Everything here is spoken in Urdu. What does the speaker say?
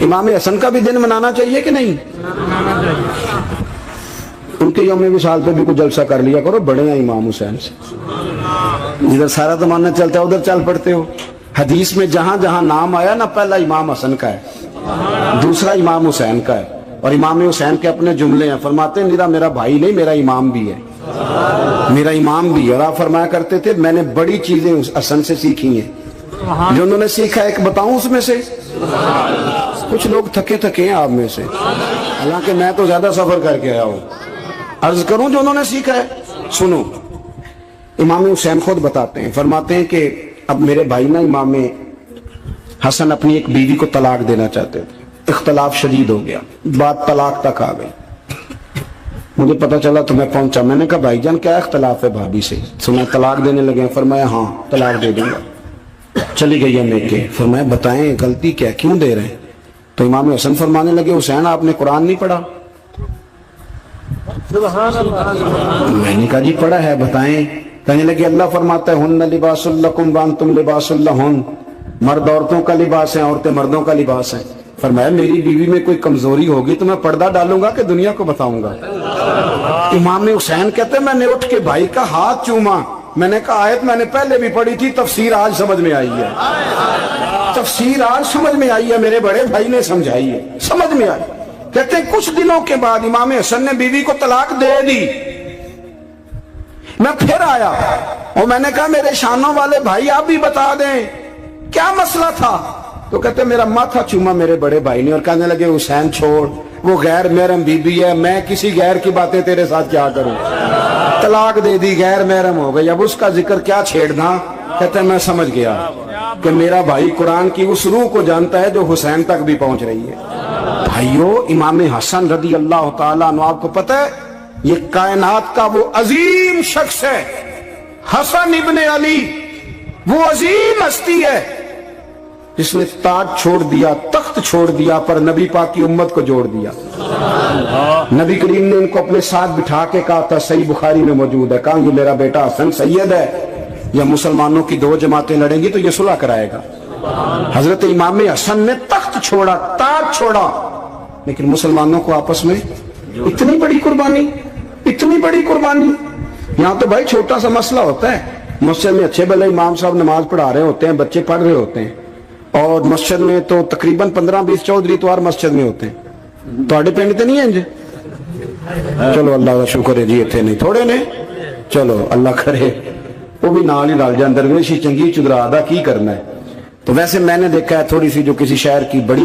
امام حسن کا بھی دن منانا چاہیے کہ نہیں؟ ان کے یوم وصال پہ بھی کوئی جلسہ کر لیا کرو، بڑے ہیں امام حسین سے، جدھر سارا زمانہ چلتا ہے ادھر چل پڑتے ہو۔ حدیث میں جہاں جہاں نام آیا نا، پہلا امام حسن کا ہے، دوسرا امام حسین کا ہے، اور امام حسین کے اپنے جملے ہیں، فرماتے ہیں میرا بھائی نہیں، میرا امام بھی ہے، میرا امام بھی ہے۔ اور آپ فرمایا کرتے تھے میں نے بڑی چیزیں حسن سے سیکھی ہیں، جو انہوں نے سیکھا ایک بتاؤں اس میں سے؟ کچھ لوگ تھکے ہیں آپ میں سے، حالانکہ میں تو زیادہ سفر کر کے آیا ہوں، عرض کروں جو انہوں نے سیکھا ہے؟ سنو، امام حسین خود بتاتے ہیں، فرماتے ہیں کہ اب میرے بھائی نا امام حسن اپنی ایک بیوی کو طلاق دینا چاہتے تھے، اختلاف شدید ہو گیا، بات طلاق تک آ گئی، مجھے پتا چلا تو میں پہنچا، میں نے کہا بھائی جان کیا اختلاف ہے بھابھی سے؟ سنا طلاق دینے لگے ہیں؟ فرمایا ہاں طلاق دے دوں گا۔ چلی گئی ہے میکے، فرمایا بتائیں غلطی کیا، کیوں دے رہے ہیں؟ تو امام حسن فرمانے لگے حسین آپ نے قرآن نہیں پڑھا؟ میں نے کہا جی پڑھا ہے، بتائیں۔ کہنے لگے اللہ فرماتا ہے ہن لباس لکم وانتم لباس لہن، مرد عورتوں کا لباس ہے، عورتیں مردوں کا لباس ہے۔ فرمایا میری بیوی میں کوئی کمزوری ہوگی تو میں پردہ ڈالوں گا کہ دنیا کو بتاؤں گا؟ امام حسین کہتے ہیں میں نے اٹھ کے بھائی کا ہاتھ چوما، میں نے کہا آیت میں نے پہلے بھی پڑھی تھی، تفسیر آج سمجھ میں آئی ہے، تفسیر آج سمجھ میں آئی ہے، میرے بڑے بھائی نے سمجھائی ہے، سمجھ میں آئی۔ کہتے ہیں کچھ دنوں کے بعد امام حسن نے بیوی کو طلاق دے دی، میں پھر آیا اور میں نے کہا میرے شانوں والے بھائی آپ بھی بتا دیں کیا مسئلہ تھا؟ تو کہتے ہیں میرا ماتھا چوما میرے بڑے بھائی نے، اور کہنے لگے حسین چھوڑ، وہ غیر محرم بیوی ہے، میں کسی غیر کی باتیں تیرے ساتھ کیا کروں؟ طلاق دے دی، غیر محرم ہو گئی، اب اس کا ذکر کیا چھیڑنا؟ کہتے ہیں میں سمجھ گیا کہ میرا بھائی قرآن کی اس روح کو جانتا ہے جو حسین تک بھی پہنچ رہی ہے۔ بھائیو، امام حسن رضی اللہ تعالیٰ عنہ، آپ کو پتہ ہے یہ کائنات کا وہ عظیم شخص ہے، حسن ابن علی، وہ عظیم ہستی ہے جس نے تاج چھوڑ دیا، تخت چھوڑ دیا، پر نبی پاک کی امت کو جوڑ دیا۔ نبی کریم نے ان کو اپنے ساتھ بٹھا کے کہا تھا، صحیح بخاری میں موجود ہے، کہا یہ میرا بیٹا حسن سید ہے، یا مسلمانوں کی دو جماعتیں لڑیں گی تو یہ صلح کرائے گا۔ حضرت امام حسن نے تخت چھوڑا، تاج چھوڑا، لیکن مسلمانوں کو آپس میں اتنی بڑی قربانی، اتنی بڑی قربانی۔ یہاں تو بھائی چھوٹا سا مسئلہ ہوتا ہے، مسجد میں اچھے بھلے امام صاحب نماز پڑھا رہے ہوتے ہیں، بچے پڑھ رہے ہوتے ہیں، اور مسجد میں تو تقریباً 15-20 چودھری توار مسجد میں ہوتے ہیں، تو آڑے پینڈ تے نہیں ہیں جی؟ چلو اللہ کا شکر ہے جی، اتنے نہیں تھوڑے نے، چلو اللہ کرے وہ بھی نال ہی ڈال جائے، درویشی چنگی چدرا دا کی کرنا ہے۔ تو ویسے میں نے دیکھا ہے تھوڑی سی جو کسی شہر کی بڑی